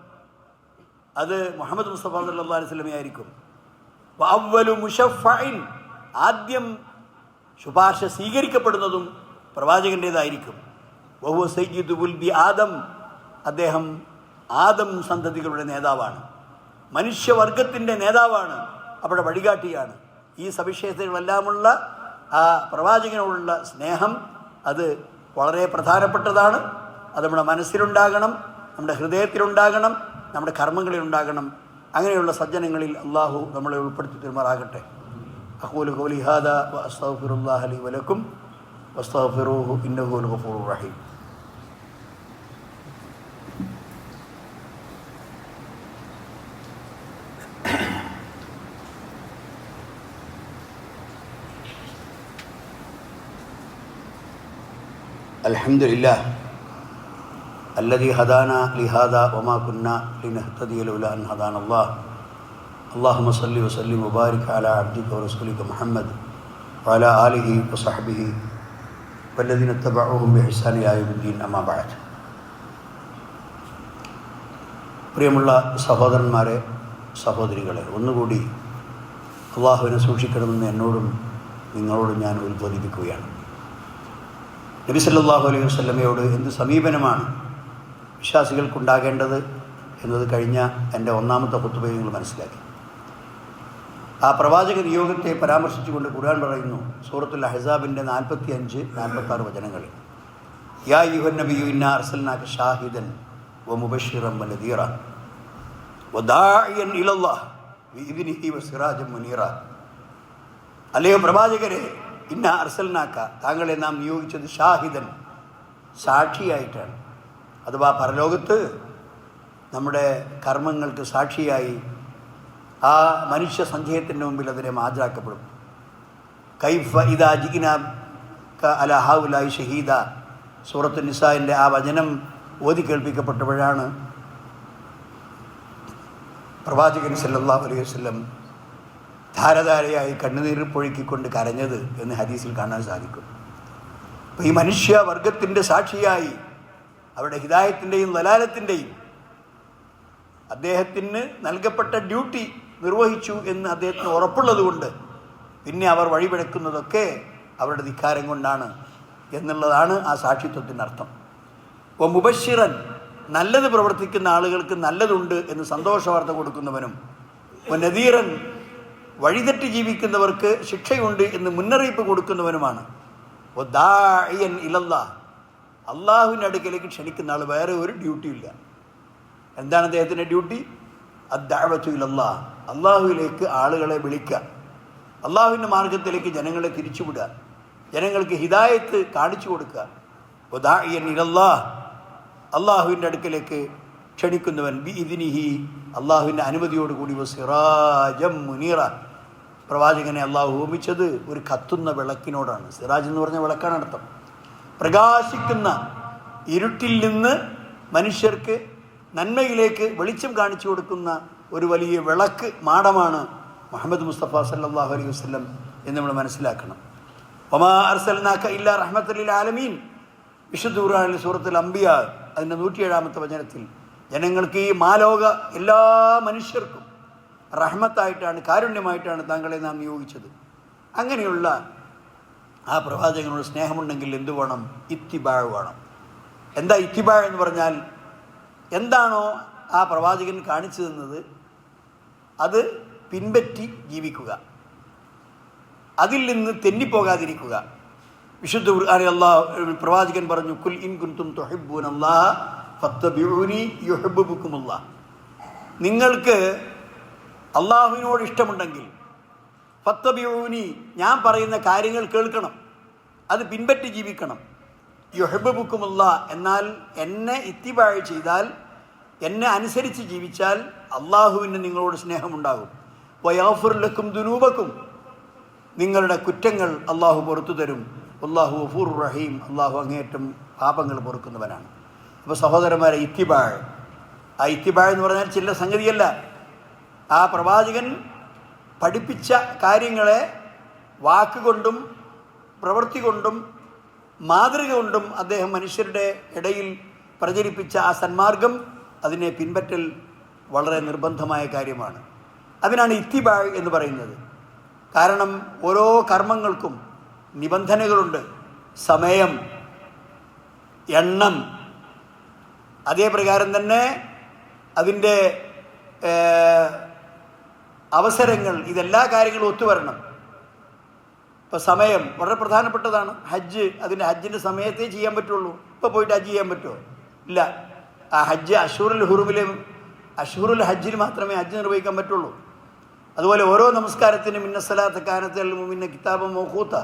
S1: അത് മുഹമ്മദ് മുസ്തഫ സല്ലല്ലാഹു അലൈഹി വസല്ലം ആയിരിക്കും. വഅവ്വലു മുശഫ്ഫഇൻ, ആദ്യം ശുപാർശ സ്വീകരിക്കപ്പെടുന്നതും പ്രവാചകൻ്റേതായിരിക്കും. വഹുവ സയ്യിദു വൽദി ആദം, അദ്ദേഹം ആദം സന്തതികളുടെ നേതാവാണ്, മനുഷ്യവർഗത്തിൻ്റെ നേതാവാണ്, അവിടെ വഴികാട്ടിയാണ്. ഈ സവിശേഷതകളെല്ലാമുള്ള ആ പ്രവാചകനോടുള്ള സ്നേഹം അത് വളരെ പ്രധാനപ്പെട്ടതാണ്. അത് നമ്മുടെ മനസ്സിലുണ്ടാകണം, നമ്മുടെ ഹൃദയത്തിലുണ്ടാകണം, നമ്മുടെ കർമ്മങ്ങളിലുണ്ടാകണം. അങ്ങനെയുള്ള സജ്ജനങ്ങളിൽ അള്ളാഹു നമ്മളെ ഉൾപ്പെടുത്തി തരുമാറാകട്ടെ. അഖൂലു ഖൗലി ഹാദാ വഅസ്തഗ്ഫിറുല്ലാഹ ലി വലക്കും വസ്തഗ്ഫിറൂഹു ഇന്നഹു ഹുവൽ ഗഫൂറുർ റഹീം. അൽഹംദുലില്ലാഹ് അല്ലദീ ഹദാനാ ലിഹാദാ വമാ കുന്നാ ലിനഹ്തദിയ ലൗലാ അൻ ഹദാനല്ലാഹ്. അല്ലാഹുമ്മ സ്വല്ലി വസല്ലിം വബാരിക് അലാ അബ്ദിക വറസൂലിക മുഹമ്മദ് വഅലാ ആലിഹി വസഹ്ബിഹി വല്ലദീന തബഉഹും ബിഇഹ്സാൻ ഇലാ യൗമിദ്ദീൻ. അമ്മാ ബഅദ്. പ്രിയമുള്ള സഹോദരന്മാരെ, സഹോദരികളെ, ഒന്നുകൂടി അള്ളാഹുവിനെ സൂക്ഷിക്കണമെന്ന് എന്നോടും നിങ്ങളോടും ഞാൻ ഉത്ബോധിപ്പിക്കുകയാണ്. നബി സല്ലല്ലാഹു അലൈഹി വസല്ലമയോട് എന്ത് സമീപനമാണ് വിശ്വാസികൾക്കുണ്ടാകേണ്ടത് എന്നത് കഴിഞ്ഞ എൻ്റെ ഒന്നാമത്തെ ഖുത്ബയിൽ നിങ്ങൾ മനസ്സിലാക്കി. ആ പ്രവാചക നിയോഗത്തെ പരാമർശിച്ചുകൊണ്ട് ഖുർആൻ പറയുന്നു സൂറത്തുൽ അഹ്സാബിൻ്റെ 45-46 വചനങ്ങളിൽ, യാ അയ്യുഹൻ നബിയ്യു ഇന്നാ അർസൽനാക ഷാഹിദൻ വമുബശ്ശിറൻ വനദീറ വദാഇയൻ ഇലല്ലാഹ് ബിഇദ്നിഹി വസിറാജൻ മുനീറ. അല്ലയോ പ്രവാചകരെ, ഇന്നാ അർസൽനാക, താങ്കളെ നാം നിയോഗിച്ചത് ഷാഹിദൻ, സാക്ഷിയായിട്ടാണ്. അഥവാ പരലോകത്ത് നമ്മുടെ കർമ്മങ്ങൾക്ക് സാക്ഷിയായി ആ മനുഷ്യ സഞ്ചയത്തിൻ്റെ മുമ്പിൽ അതിനെ ഹാജരാക്കപ്പെടും. കൈഫ ഇദാ ജിഇനാ അലാ ഹൗലായി ഷഹീദ, സൂറത്തുൻ നിസാഇൻ്റെ ആ വചനം ഓതി കേൾപ്പിക്കപ്പെട്ടപ്പോഴാണ് പ്രവാചകൻ സല്ലല്ലാഹു അലൈഹി വസല്ലം ധാരധാരയായി കണ്ണുനീർ പൊഴുക്കിക്കൊണ്ട് കരഞ്ഞത് എന്ന് ഹദീസിൽ കാണാൻ സാധിക്കും. അപ്പോൾ ഈ മനുഷ്യവർഗത്തിൻ്റെ സാക്ഷിയായി അവരുടെ ഹിദായത്തിൻ്റെയും ദലാലത്തിൻ്റെയും അദ്ദേഹത്തിന് നൽകപ്പെട്ട ഡ്യൂട്ടി നിർവഹിച്ചു എന്ന് അദ്ദേഹത്തിന് ഉറപ്പുള്ളതുകൊണ്ട് പിന്നെ അവർ വഴിപിഴക്കുന്നതൊക്കെ അവരുടെ ധിക്കാരം കൊണ്ടാണ് എന്നുള്ളതാണ് ആ സാക്ഷിത്വത്തിൻ്റെ അർത്ഥം. അപ്പോൾ മുബശ്ശിറൻ, നല്ലത് പ്രവർത്തിക്കുന്ന ആളുകൾക്ക് നല്ലതുണ്ട് എന്ന് സന്തോഷവാർത്ത കൊടുക്കുന്നവനും, നദീറൻ, വഴിതെറ്റി ജീവിക്കുന്നവർക്ക് ശിക്ഷയുണ്ട് എന്ന് മുന്നറിയിപ്പ് കൊടുക്കുന്നവനുമാണ്. ദാഇയൻ ഇലല്ലാഹ്, അള്ളാഹുവിൻ്റെ അടുക്കലേക്ക് ക്ഷണിക്കുന്ന ആൾ. വേറെ ഒരു ഡ്യൂട്ടിയും ഇല്ല. എന്താണ് അദ്ദേഹത്തിൻ്റെ ഡ്യൂട്ടി? അദ്ദഅവതു ഇലല്ലാഹ്, അള്ളാഹുവിലേക്ക് ആളുകളെ വിളിക്കുക, അള്ളാഹുവിൻ്റെ മാർഗത്തിലേക്ക് ജനങ്ങളെ തിരിച്ചുവിടുക, ജനങ്ങൾക്ക് ഹിദായത്ത് കാണിച്ചു കൊടുക്കുക. ദാഇയൻ ഇലല്ലാഹ്, അള്ളാഹുവിൻ്റെ അടുക്കലേക്ക് ക്ഷണിക്കുന്നവൻ, ബിഇദ്നിഹി, അള്ളാഹുവിൻ്റെ അനുമതിയോടുകൂടി, വസിറാജം മുനീറ, പ്രവാചകനെ അള്ളാഹു ഹോമിച്ചത് ഒരു കത്തുന്ന വിളക്കിനോടാണ്. സിറാജ് എന്ന് പറഞ്ഞ വിളക്കാണ് അർത്ഥം. പ്രകാശിക്കുന്ന ഇരുട്ടിൽ നിന്ന് മനുഷ്യർക്ക് നന്മയിലേക്ക് വെളിച്ചം കാണിച്ചു കൊടുക്കുന്ന ഒരു വലിയ വിളക്ക് മാടമാണ് മുഹമ്മദ് മുസ്തഫ സല്ലല്ലാഹു അലൈഹി വസല്ലം എന്ന് നമ്മൾ മനസ്സിലാക്കണം. വമാ അർസൽനാക ഇല്ലാ റഹ്മത്തൽ ലിൽ ആലമീൻ, വിശുദ്ധ ഖുർആനിൽ സൂറത്തുൽ അംബിയ അതിൻ്റെ 107-ാമത്തെ വചനത്തിൽ, ജനങ്ങൾക്ക് ഈ മാലോക എല്ലാ മനുഷ്യർക്കും റഹ്മത്തായിട്ടാണ്, കാരുണ്യമായിട്ടാണ് താങ്കളെ നാം നിയോഗിച്ചത്. അങ്ങനെയുള്ള ആ പ്രവാചകനോട് സ്നേഹമുണ്ടെങ്കിൽ എന്തു വേണം? ഇത്തിബാഴ് വേണം. എന്താ ഇത്തിബാഴ് എന്ന് പറഞ്ഞാൽ? എന്താണോ ആ പ്രവാചകൻ കാണിച്ചു തന്നത് അത് പിൻപറ്റി ജീവിക്കുക. അതിൽ നിന്ന് തെന്നിപ്പോകാതിരിക്കുക. വിശുദ്ധ ഖുർആനിൽ പ്രവാചകൻ പറഞ്ഞു, കുൽ ഇൻ കുൻതും തുഹിബ്ബൂനല്ലാഹ ഫത്തബിഊനി യുഹിബ്ബുകുമുല്ലാഹ്. നിങ്ങൾക്ക് അള്ളാഹുവിനോട് ഇഷ്ടമുണ്ടെങ്കിൽ ഫത്തബിഊനി, ഞാൻ പറയുന്ന കാര്യങ്ങൾ കേൾക്കണം, അത് പിൻപറ്റി ജീവിക്കണം. യുഹിബ്ബുകുമുല്ലാഹ്, എന്നാൽ എന്നെ ഇത്തിബാഅ് ചെയ്താൽ, എന്നെ അനുസരിച്ച് ജീവിച്ചാൽ അള്ളാഹുവിന് നിങ്ങളോട് സ്നേഹമുണ്ടാകും. വയഗ്ഫിർ ലക്കും ദുനൂബക്കും, നിങ്ങളുടെ കുറ്റങ്ങൾ അള്ളാഹു പുറത്തു തരും. അല്ലാഹു ഗഫൂറുർ റഹീം, അള്ളാഹു അങ്ങേയറ്റം പാപങ്ങൾ പൊറുക്കുന്നവനാണ്. അപ്പോൾ സഹോദരന്മാരെ, ഇത്തിബാഅ്, ആ ഇത്തിബാഅ് എന്ന് പറഞ്ഞാൽ ചില സംഗതിയല്ല. ആ പ്രവാചകൻ പഠിപ്പിച്ച കാര്യങ്ങളെ വാക്കുകൊണ്ടും പ്രവൃത്തി കൊണ്ടും മാതൃക കൊണ്ടും അദ്ദേഹം മനുഷ്യരുടെ ഇടയിൽ പ്രചരിപ്പിച്ച ആ സന്മാർഗം, അതിനെ പിൻപറ്റൽ വളരെ നിർബന്ധമായ കാര്യമാണ്. അതിനാണ് ഇത്തിബാഅ് എന്ന് പറയുന്നത്. കാരണം ഓരോ കർമ്മങ്ങൾക്കും നിബന്ധനകളുണ്ട്. സമയം, എണ്ണം, അതേപ്രകാരം തന്നെ അതിൻ്റെ അവസരങ്ങൾ, ഇതെല്ലാ കാര്യങ്ങളും ഒത്തുവരണം. ഇപ്പോൾ സമയം വളരെ പ്രധാനപ്പെട്ടതാണ്. ഹജ്ജ്, അതിൻ്റെ ഹജ്ജിൻ്റെ സമയത്തേ ചെയ്യാൻ പറ്റുള്ളൂ. ഇപ്പോൾ പോയിട്ട് ഹജ്ജ് ചെയ്യാൻ പറ്റുമോ? ഇല്ല. ആ ഹജ്ജ് അഷ്ഹുറുൽ ഹജ്ജിൽ മാത്രമേ ഹജ്ജ് നിർവഹിക്കാൻ പറ്റുള്ളൂ. അതുപോലെ ഓരോ നമസ്കാരത്തിനും ഇന്ന സലാത്ത് കാനത്ത് അൽ മുഅ്മിനീന കിതാബൻ മൗഖൂത,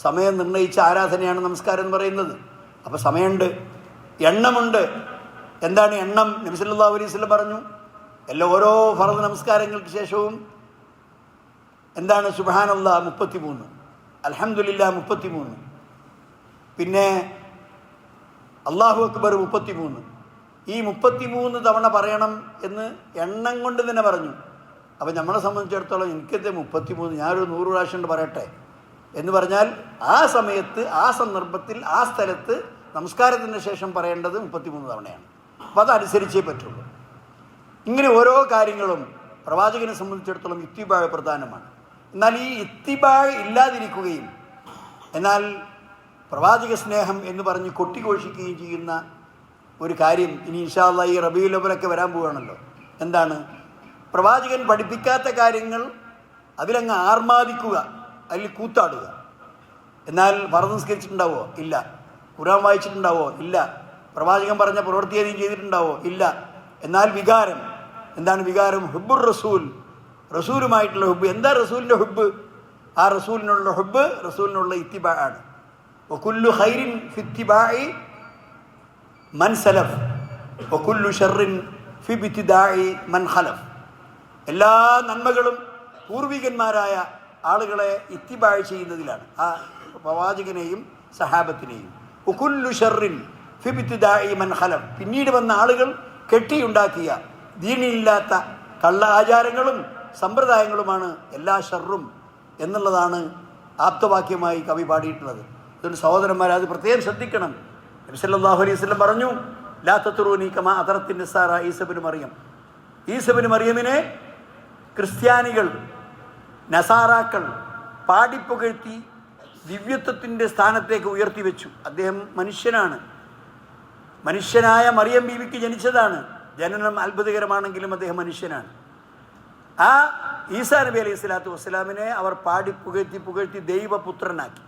S1: സമയം നിർണയിച്ച ആരാധനയാണ് നമസ്കാരം എന്ന് പറയുന്നത്. അപ്പോൾ സമയമുണ്ട്, എണ്ണമുണ്ട്. എന്താണ് എണ്ണം? നബി സല്ലല്ലാഹു അലൈഹി വസല്ലം പറഞ്ഞു, ഓരോ ഫർദ് നമസ്കാരങ്ങൾക്ക് ശേഷവും എന്താണ് സുബ്ഹാനല്ലാഹ് 33, അൽഹംദുലില്ലാഹ് 33, പിന്നെ അല്ലാഹു അക്ബർ 33. ഈ 33 തവണ പറയണം എന്ന് എണ്ണം കൊണ്ട് തന്നെ പറഞ്ഞു. അപ്പം നമ്മളെ സംബന്ധിച്ചിടത്തോളം എനിക്കെന്തേ 33, ഞാനൊരു 100 പ്രാവശ്യം കൊണ്ട് പറയട്ടെ എന്ന് പറഞ്ഞാൽ ആ സമയത്ത്, ആ സന്ദർഭത്തിൽ, ആ സ്ഥലത്ത് നമസ്കാരത്തിന് ശേഷം പറയേണ്ടത് 33 തവണയാണ്. അപ്പം അതനുസരിച്ചേ പറ്റുള്ളൂ. ഇങ്ങനെ ഓരോ കാര്യങ്ങളും പ്രവാചകനെ സംബന്ധിച്ചിടത്തോളം ഇത്തിബാഅ് പ്രധാനമാണ്. എന്നാൽ ഈ ഇത്തിബാഅ് ഇല്ലാതിരിക്കുകയും എന്നാൽ പ്രവാചക സ്നേഹം എന്ന് പറഞ്ഞ് കൊട്ടിഘോഷിക്കുകയും ചെയ്യുന്ന ഒരു കാര്യം ഇനി ഇൻഷാ അല്ലാഹ് ഈ റബീഉൽ അവ്വലൊക്കെ വരാൻ പോവുകയാണല്ലോ. എന്താണ്? പ്രവാചകൻ പഠിപ്പിക്കാത്ത കാര്യങ്ങൾ അതിലങ്ങ് ആർമാദിക്കുക, അതിൽ കൂത്താടുക. എന്നാൽ ഫർദ് നിസ്കരിച്ചിട്ടുണ്ടാവോ? ഇല്ല. ഖുർആൻ വായിച്ചിട്ടുണ്ടാവോ? ഇല്ല. പ്രവാചകൻ പറഞ്ഞ പ്രവൃത്തി ഏതെങ്കിലും ചെയ്തിട്ടുണ്ടാവോ? ഇല്ല. എന്നാൽ വികാരം, എന്താണ് വികാരം? ഹുബ്ബുർ റസൂൽ, റസൂലുമായിട്ടുള്ള ഹുബ്ബ്. എന്താ റസൂലിൻ്റെ ഹുബ്ബ്? ആ റസൂലിനുള്ള ഹുബ്ബ്, റസൂലിനുള്ള ഇത്തിബാഅ് ആണ്. വകുല്ലു ഖൈറിൻ ഫിത്തിബാഇ മൻ സലഫ് വകുല്ലു ഷർറിൻ ഫിബ്തിദാഇ മൻ ഖലഫ്. എല്ലാ നന്മകളും പൂർവികന്മാരായ ആളുകളെ ഇത്തിബാഅ് ചെയ്യുന്നതിലാണ്, ആ പ്രവാചകനെയും സഹാബത്തിനെയും. വകുല്ലു ഷർറിൻ ഫിബ്തിദാഇ മൻ ഖലഫ്, പിന്നീട് വന്ന ആളുകൾ കെട്ടിയുണ്ടാക്കിയ ദീനില്ലാത്ത കള്ള ആചാരങ്ങളും സമ്പ്രദായങ്ങളുമാണ് എല്ലാ ഷർറും എന്നുള്ളതാണ് ആപ്തവാക്യമായി കവി പാടിയിട്ടുള്ളത്. അതുകൊണ്ട് സഹോദരന്മാരെ, അത് പ്രത്യേകം ശ്രദ്ധിക്കണം. നബി സല്ലല്ലാഹു അലൈഹി വസല്ലം പറഞ്ഞു, ലാ തത്റൂനി കമാ അത്റത്തിൻ നിസാറ ഈസ ഇബ്നു മറിയം. ഈസ ഇബ്നു മറിയമിനെ ക്രിസ്ത്യാനികൾ, നസാറാക്കൾ പാടിപ്പുകഴ്ത്തി ദിവ്യത്വത്തിൻ്റെ സ്ഥാനത്തേക്ക് ഉയർത്തി വെച്ചു. അദ്ദേഹം മനുഷ്യനാണ്, മനുഷ്യനായ മറിയം ബീവിക്ക് ജനിച്ചതാണ്. ജനനം അത്ഭുതകരമാണെങ്കിലും അദ്ദേഹം മനുഷ്യനാണ്. ആ ഈസാ നബി അലൈഹി സ്വലാത്തു വസ്സലാമിനെ അവർ പുകഴ്ത്തി ദൈവപുത്രനാക്കി,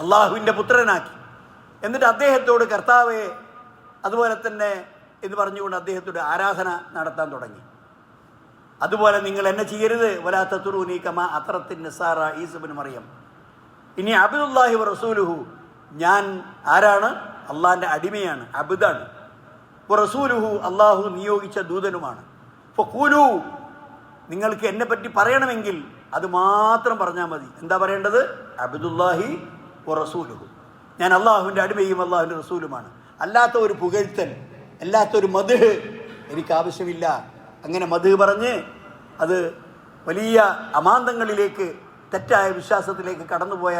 S1: അള്ളാഹുവിൻ്റെ പുത്രനാക്കി. എന്നിട്ട് അദ്ദേഹത്തോട് കർത്താവെ, അതുപോലെ തന്നെ എന്ന് പറഞ്ഞുകൊണ്ട് അദ്ദേഹത്തോട് ആരാധന നടത്താൻ തുടങ്ങി. അതുപോലെ നിങ്ങൾ എന്നെ ചെയ്യരുത്, വലാ തത്റൂനി കമാ അത്റത്തിൻ നിസാറ ഈസ ഇബ്നു മറിയം. ഇനി അബ്ദുല്ലാഹി വ റസൂലുഹു, ഞാൻ ആരാണ്? അള്ളാഹിൻ്റെ അടിമയാണ്, അബ്ദാണ്. വ റസൂലുഹു, അള്ളാഹു നിയോഗിച്ച ദൂതനുമാണ്. ഫഖൂലു, നിങ്ങൾക്ക് എന്നെ പറ്റി പറയണമെങ്കിൽ അത് മാത്രം പറഞ്ഞാൽ മതി. എന്താ പറയേണ്ടത്? അബ്ദുല്ലാഹി വ റസൂലുഹു, ഞാൻ അള്ളാഹുവിൻ്റെ അടിമയും അള്ളാഹുവിൻ്റെ റസൂലുമാണ്. അല്ലാത്ത ഒരു പുകഴ്ത്തൽ, അല്ലാത്തൊരു മദ്ഹ് എനിക്ക് ആവശ്യമില്ല. അങ്ങനെ മദ്ഹ് പറഞ്ഞ് അത് വലിയ അമാന്തങ്ങളിലേക്ക്, തെറ്റായ വിശ്വാസത്തിലേക്ക് കടന്നുപോയ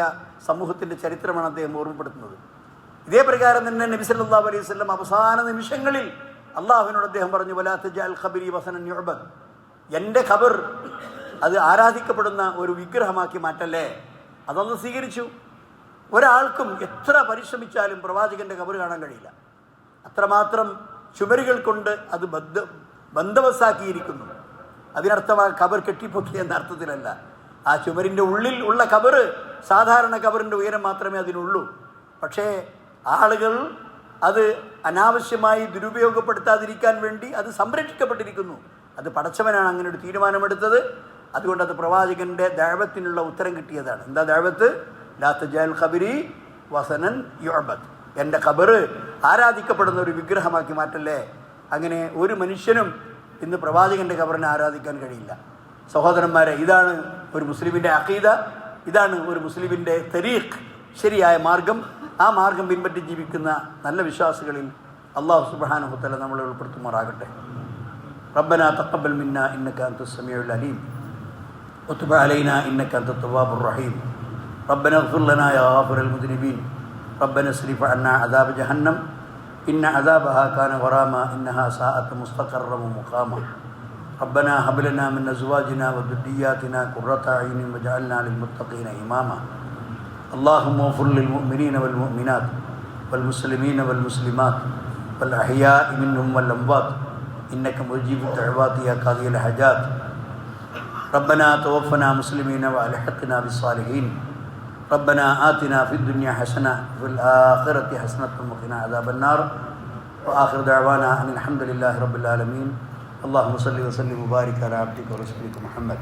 S1: സമൂഹത്തിൻ്റെ ചരിത്രമാണ് അദ്ദേഹം ഓർമ്മപ്പെടുത്തുന്നത്. ഇതേ പ്രകാരം തന്നെ നബി സല്ലല്ലാഹു അലൈഹി വസല്ലം അവസാന നിമിഷങ്ങളിൽ അള്ളാഹുവിനോട് അദ്ദേഹം പറഞ്ഞു, വലാ തജഅൽ ഖബരി വസനൻ യുഅബദ്, എൻ്റെ ഖബർ അത് ആരാധിക്കപ്പെടുന്ന ഒരു വിഗ്രഹമാക്കി മാറ്റല്ലേ. അതൊന്ന് സ്വീകരിച്ചു. ഒരാൾക്കും എത്ര പരിശ്രമിച്ചാലും പ്രവാചകൻ്റെ ഖബർ കാണാൻ കഴിയില്ല. അത്രമാത്രം ചുമരുകൾ കൊണ്ട് അത് ബന്ധവസാക്കിയിരിക്കുന്നു. അതിനർത്ഥം ആ ഖബർ കെട്ടിപ്പൊക്കി എന്ന അർത്ഥത്തിലല്ല. ആ ചുമരിൻ്റെ ഉള്ളിൽ ഉള്ള കബറ് സാധാരണ കബറിൻ്റെ ഉയരം മാത്രമേ അതിനുള്ളൂ. പക്ഷേ ആളുകൾ അത് അനാവശ്യമായി ദുരുപയോഗപ്പെടുത്താതിരിക്കാൻ വേണ്ടി അത് സംരക്ഷിക്കപ്പെട്ടിരിക്കുന്നു. അത് പടച്ചവനാണ് അങ്ങനെ ഒരു തീരുമാനമെടുത്തത്. അതുകൊണ്ട് അത് പ്രവാചകൻ്റെ ദഅവത്തിനുള്ള ഉത്തരം കിട്ടിയതാണ്. എന്താ ദഅവത്ത്? ലാ തജഅൽ ഖബരി വസനൻ യുഅബദ്. എൻ്റെ ഖബറ് ആരാധിക്കപ്പെടുന്ന ഒരു വിഗ്രഹമാക്കി മാറ്റല്ലേ. അങ്ങനെ ഒരു മനുഷ്യനും ഇന്ന് പ്രവാചകൻ്റെ ഖബറിനെ ആരാധിക്കാൻ കഴിയില്ല. സഹോദരന്മാരെ, ഇതാണ് ഒരു മുസ്ലിമിൻ്റെ അഖീദ, ഇതാണ് ഒരു മുസ്ലിമിൻ്റെ തരീഖ്, ശരിയായ മാർഗം. ആ മാർഗം പിൻപറ്റി ജീവിക്കുന്ന നല്ല വിശ്വാസികളിൽ അല്ലാഹു സുബ്ഹാനഹു വ തആല നമ്മളെ ഉൾപ്പെടുത്തുമാറാകട്ടെ. റബ്ബനാ തഖബ്ബൽ മിന്നാ ഇന്നക അൻതസ് സമീഉൽ അലീം വതുബ് അലൈനാ ഇന്നക അൻതത് തവ്വാബുർ റഹീം. റബ്ബനാ ഇഗ്ഫിർ ലനാ യാ ഗാഫിറൽ മുദ്നിബീൻ. റബ്ബനാ സ്രിഫ് അന്നാ അദാബ ജഹന്നം ഇന്ന അദാബഹാ കാന ഗറാമാ ഇന്നഹാ സാഅത് മുസ്തഖറൻ വ മുഖാമാ. ربنا هب لنا من أزواجنا وذرياتنا قرة أعين واجعلنا للمتقين إماما. اللهم اغفر للمؤمنين والمؤمنات والمسلمين والمسلمات والأحياء منهم والأموات إنك مجيب الدعوات يا قاضي الحاجات. ربنا توفنا مسلمين وألحقنا بالصالحين. ربنا آتنا في الدنيا حسنة وفي الآخرة حسنة وقنا عذاب النار. وآخر دعوانا أن الحمد لله رب العالمين. اللهم صل وسلم وبارك على عبدك ورسولك محمد.